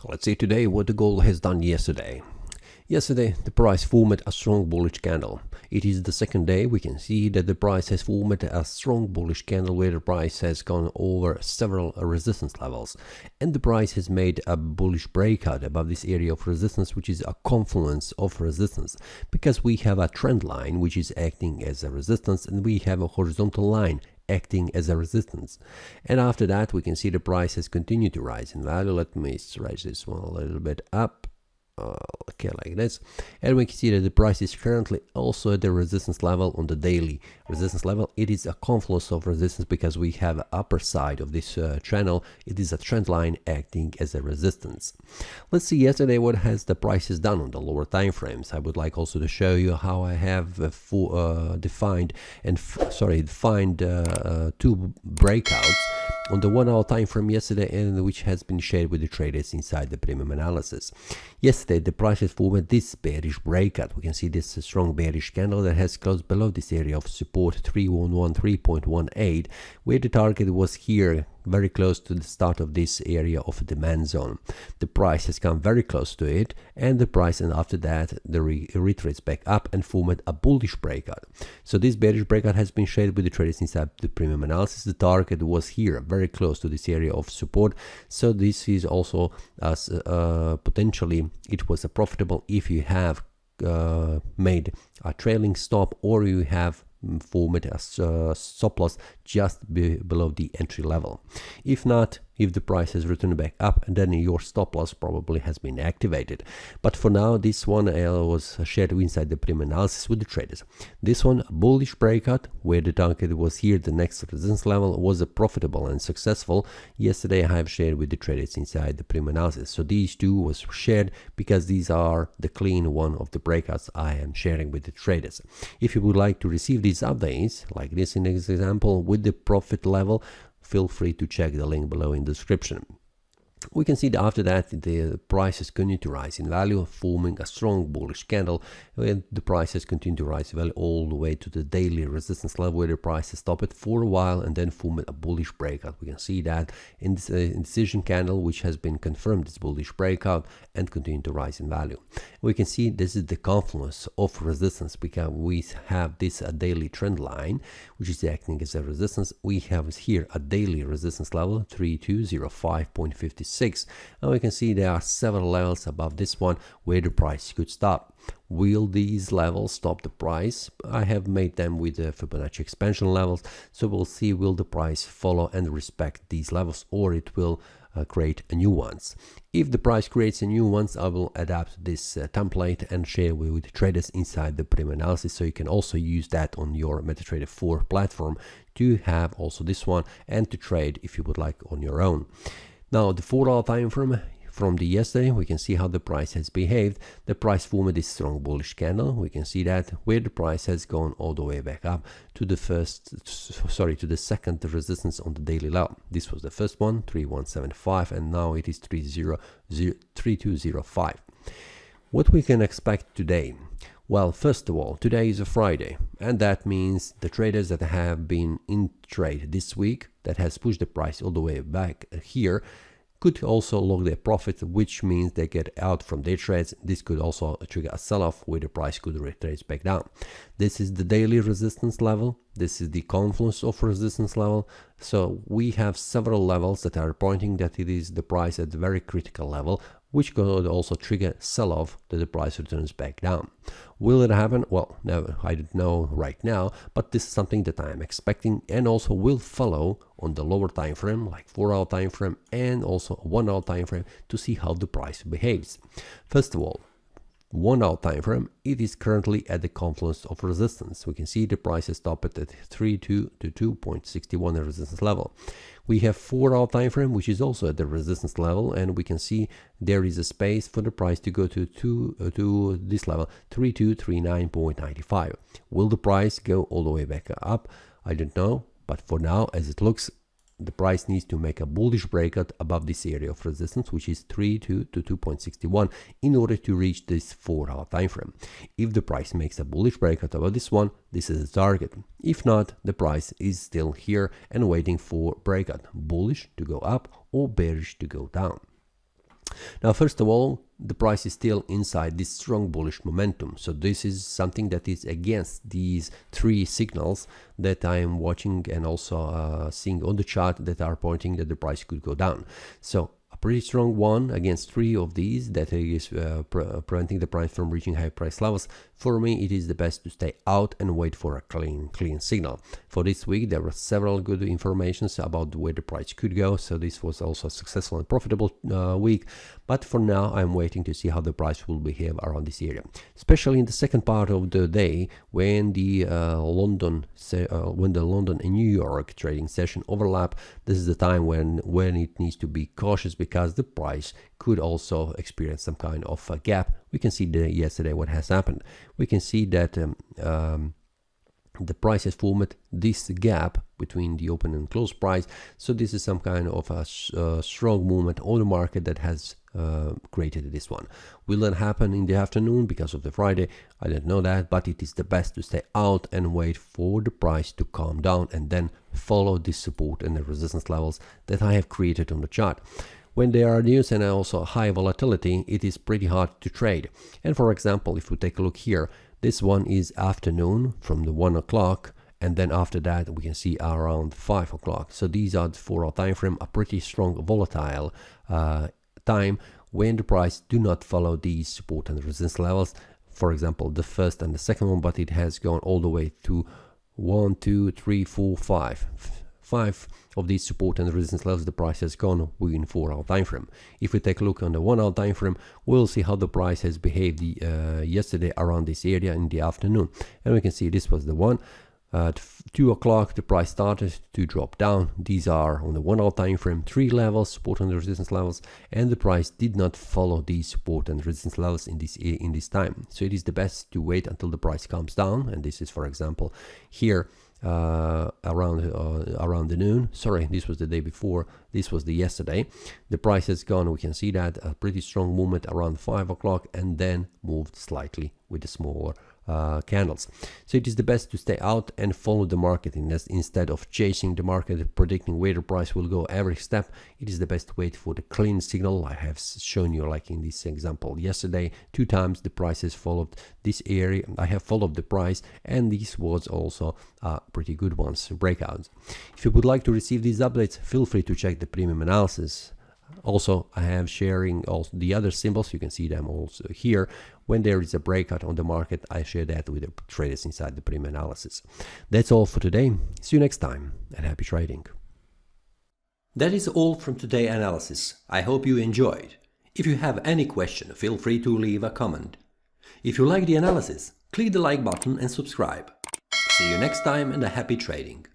Let's see today what the gold has done yesterday. Yesterday, the price formed a strong bullish candle. It is the second day. We can see that the price has formed a strong bullish candle where the price has gone over several resistance levels. And the price has made a bullish breakout above this area of resistance, which is a confluence of resistance. Because we have a trend line which is acting as a resistance, and we have a horizontal line acting as a resistance. And after that, we can see the price has continued to rise in value. Let me stretch this one a little bit up. Okay, like this, and we can see that the price is currently also at the resistance level on the daily resistance level. It is a confluence of resistance because we have upper side of this channel. It is a trend line acting as a resistance. Let's see yesterday what has the prices done on the lower time frames. I would like also to show you how I have defined two breakouts on the 1 hour time frame yesterday, and which has been shared with the traders inside the premium analysis. Yesterday the price has formed this bearish breakout. We can see this strong bearish candle that has closed below this area of support 311.3.18, where the target was here very close to the start of this area of demand zone. The price has come very close to it, and the price, and after that the retraces back up and formed a bullish breakout. So this bearish breakout has been shared with the traders inside the premium analysis. The target was here very close to this area of support, so this is also potentially it was a profitable if you have made a trailing stop, or you have formed a stop loss just below the entry level. If not, if the price has returned back up, and then your stop loss probably has been activated. But for now, this one was shared inside the premium analysis with the traders. This one, bullish breakout, where the target was here, the next resistance level, was a profitable and successful. Yesterday I have shared with the traders inside the premium analysis. So these two was shared because these are the clean one of the breakouts I am sharing with the traders. If you would like to receive these updates, like this in this example, with the profit level, feel free to check the link below in the description. We can see that after that the price has continued to rise in value, forming a strong bullish candle, and the price has continued to rise in value all the way to the daily resistance level, where the price has stopped for a while and then formed a bullish breakout. We can see that in this indecision candle, which has been confirmed this bullish breakout and continued to rise in value. We can see this is the confluence of resistance because we have this daily trend line which is acting as a resistance. We have here a daily resistance level 3205.56. And we can see there are several levels above this one where the price could stop. Will these levels stop the price? I have made them with the Fibonacci expansion levels, so we'll see will the price follow and respect these levels, or it will create new ones. If the price creates a new ones, I will adapt this template and share with traders inside the premium analysis, so you can also use that on your MetaTrader 4 platform to have also this one and to trade if you would like on your own. Now the 4 hour time frame from the yesterday, we can see how the price has behaved. The price formed this strong bullish candle. We can see that where the price has gone all the way back up to the second resistance on the daily level. This was the first one, 3175, and now it is 3205. What we can expect today? Well, first of all, today is a Friday, and that means the traders that have been in trade this week, that has pushed the price all the way back here, could also log their profit, which means they get out from their trades. This could also trigger a sell-off where the price could retrace back down. This is the daily resistance level. This is the confluence of resistance level. So we have several levels that are pointing that it is the price at a very critical level, which could also trigger sell-off that the price returns back down. Will it happen? Well, no, I don't know right now, but this is something that I am expecting and also will follow on the lower time frame, like 4 hour time frame and also 1 hour time frame, to see how the price behaves. First of all, 1 hour time frame, it is currently at the confluence of resistance. We can see the price is stopped at 32.61 resistance level. We have 4 hour time frame, which is also at the resistance level, and we can see there is a space for the price to go to this level, 3239.95. Will the price go all the way back up? I don't know, but for now, as it looks, the price needs to make a bullish breakout above this area of resistance, which is 32.61, in order to reach this 4 hour time frame. If the price makes a bullish breakout above this one, this is the target. If not, the price is still here and waiting for breakout, bullish to go up or bearish to go down. Now, first of all, the price is still inside this strong bullish momentum. So this is something that is against these three signals that I am watching and also seeing on the chart that are pointing that the price could go down. So a pretty strong one against three of these that is preventing the price from reaching high price levels. For me, it is the best to stay out and wait for a clean signal. For this week, there were several good informations about where the price could go. So this was also a successful and profitable week. But for now, I'm waiting to see how the price will behave around this area, especially in the second part of the day when the London and New York trading session overlap. This is the time when it needs to be cautious because the price could also experience some kind of a gap. We can see yesterday what has happened. We can see that the price has formed this gap between the open and close price. So this is some kind of a strong movement on the market that has created this one. Will that happen in the afternoon because of the Friday? I don't know that, but it is the best to stay out and wait for the price to calm down and then follow the support and the resistance levels that I have created on the chart. When there are news and also high volatility, it is pretty hard to trade. And for example, if we take a look here, this one is afternoon from the 1 o'clock, and then after that we can see around 5 o'clock. So these are the 4 hour time frame, a pretty strong volatile time when the price do not follow these support and resistance levels. For example, the first and the second one, but it has gone all the way to 1, 2, 3, 4, 5. 5 of these support and resistance levels, the price has gone within 4 hour time frame. If we take a look on the 1 hour time frame, we'll see how the price has behaved yesterday around this area in the afternoon. And we can see this was the one. At 2 o'clock, the price started to drop down. These are on the 1 hour time frame, 3 levels, support and resistance levels, and the price did not follow these support and resistance levels in this time. So it is the best to wait until the price comes down. And this is, for example, here around the noon. Sorry, this was the day before. This was the yesterday. The price has gone. We can see that a pretty strong movement around 5 o'clock and then moved slightly with the smaller candles. So it is the best to stay out and follow the market instead of chasing the market, predicting where the price will go every step. It is the best to wait for the clean signal. I have shown you, like in this example yesterday, 2 times the price has followed this area. I have followed the price, and this was also pretty good ones, breakouts. If you would like to receive these updates, feel free to check the premium analysis. Also, I have sharing also the other symbols. You can see them also here. When there is a breakout on the market, I share that with the traders inside the premium analysis. That's all for today. See you next time, and happy trading. That is all from today's analysis. I hope you enjoyed. If you have any question, feel free to leave a comment. If you like the analysis, click the like button and subscribe. See you next time, and a happy trading.